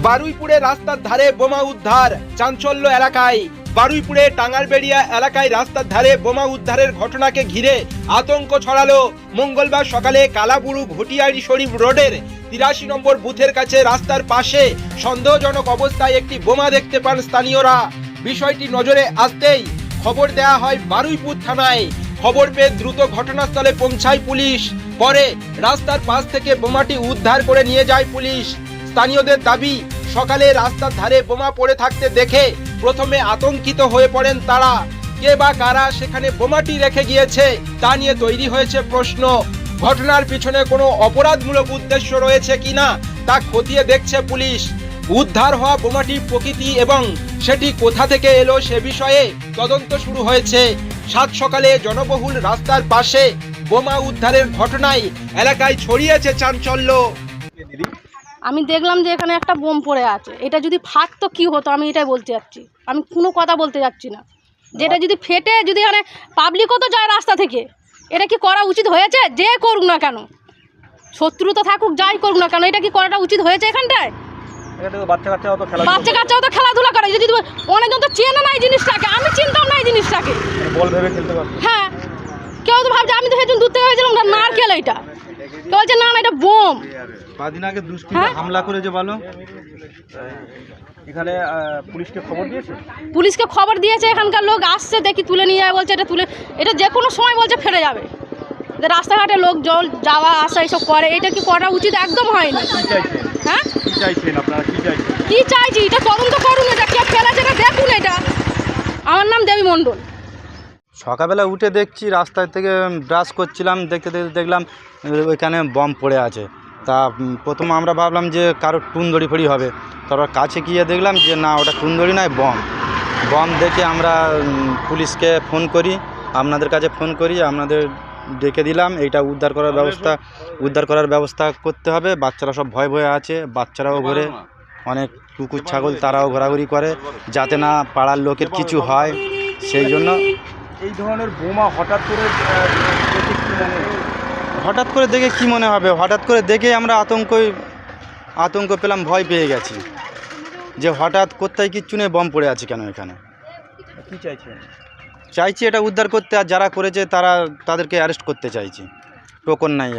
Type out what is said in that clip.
বারুইপুরে রাস্তার ধারে বোমা উদ্ধার, চাঞ্চল্য এলাকায়। বারুইপুরে টাঙ্গারবেড়িয়া এলাকায় রাস্তার ধারে বোমা উদ্ধারের ঘটনাকে ঘিরে আতঙ্ক ছড়ালো। মঙ্গলবার সকালে কালাবুরু ঘটিয়ারি শরীফ রোডের 83 নম্বর বুথের কাছে রাস্তার পাশে সন্দেহজনক অবস্থায় একটি বোমা দেখতে পান স্থানীয়রা। বিষয়টি নজরে আসতেই খবর দেওয়া হয় বারুইপুর থানায়। খবর পেয়ে দ্রুত ঘটনাস্থলে পৌঁছায় পুলিশ। পরে রাস্তার পাশ থেকে বোমাটি উদ্ধার করে নিয়ে যায় পুলিশ। স্থানীয়দের দাবি, সকালে রাস্তার ধারে বোমা পড়ে থাকতে দেখে প্রথমে আতঙ্কিত হয়ে পড়েন তারা। কে বা কারা সেখানে বোমাটি রেখে গিয়েছে তা নিয়ে তৈরি হয়েছে প্রশ্ন। ঘটনার পিছনে কোনো অপরাধমূলক উদ্দেশ্য রয়েছে কিনা তা খতিয়ে দেখছে পুলিশ। উদ্ধার হওয়া বোমাটির প্রকৃতি এবং সেটি কোথা থেকে এলো সে বিষয়ে তদন্ত শুরু হয়েছে। সাত সকালে জনবহুল রাস্তার পাশে বোমা উদ্ধারের ঘটনায় এলাকায় ছড়িয়েছে চাঞ্চল্য। আমি দেখলাম যে এখানে একটা বোম পড়ে আছে। এটা যদি ফাটতো কি হতো আমি এটাই বলতে যাচ্ছি। আমি কোনো কথা বলতে যাচ্ছি না। যেটা যদি ফেটে যদি এখানে পাবলিকও তো যায় রাস্তা থেকে, এটা কি করা উচিত হয়েছে? যে করুক না কেন, শত্রুতা থাকুক যাই করুক না কেন, এটা কি করাটা উচিত হয়েছে এখানটায়? বাচ্চা কাচ্চাও তো খেলাধুলা করে। যদি অনেকজন তো চেনে না এই জিনিসটাকে, আমি চিনতাম না এই জিনিসটাকে। হ্যাঁ, কেউ তো ভাবছে আমি তো সেদিন দূর থেকে হয়েছিলাম নারকেল, এইটা কেউ বলছে না না এটা বোম। কদিন আগে দুষ্কৃতী হামলা করেছে বলো, এখানে পুলিশকে খবর দিয়েছে? পুলিশকে খবর দিয়েছে, এখানকার লোক আসছে, দেখি তুলে নিয়ে যায় বলছে। এটা যে কোনো সময় বলছে ফেটে যাবে। রাস্তাঘাটে লোক জল যাওয়া আসা এইসব করে, এটা কি করা উচিত? একদম হয়নি। হ্যাঁ, কি চাইছি? এটা তদন্ত করুন, এটা কে ফেলেছে এটা দেখুন। এটা আমার নাম দেবী মণ্ডল। সকালবেলা উঠে দেখছি রাস্তায় থেকে ব্রাশ করছিলাম, দেখতে দেখতে দেখলাম ওইখানে বম পড়ে আছে। তা প্রথমে আমরা ভাবলাম যে কারো টুনদড়ি ফড়ি হবে, তারপর কাছে গিয়ে দেখলাম যে না, ওটা টুনদড়ি নয়, বম দেখে আমরা পুলিশকে ফোন করি, আপনাদের কাছে ফোন করি, আপনাদের ডেকে দিলাম। এইটা উদ্ধার করার ব্যবস্থা করতে হবে। বাচ্চারা সব ভয়ে ভয়ে আছে, বাচ্চারাও ঘোরে, অনেক কুকুর ছাগল তারাও ঘোরাঘুরি করে, যাতে না পাড়ার লোকের কিছু হয় সেই জন্য। এই ধরনের বোমা হঠাৎ করে দেখে কি মনে হবে? হঠাৎ করে দেখে আমরা আতঙ্ক পেলাম, ভয় পেয়ে গেছি যে হঠাৎ কোথায় কিচ্ছু নেই, বম পড়ে আছে কেন এখানে। কি চাইছেন? চাইছি এটা উদ্ধার করতে, আর যারা করেছে তাদেরকে অ্যারেস্ট করতে চাইছি। টোকন নাই।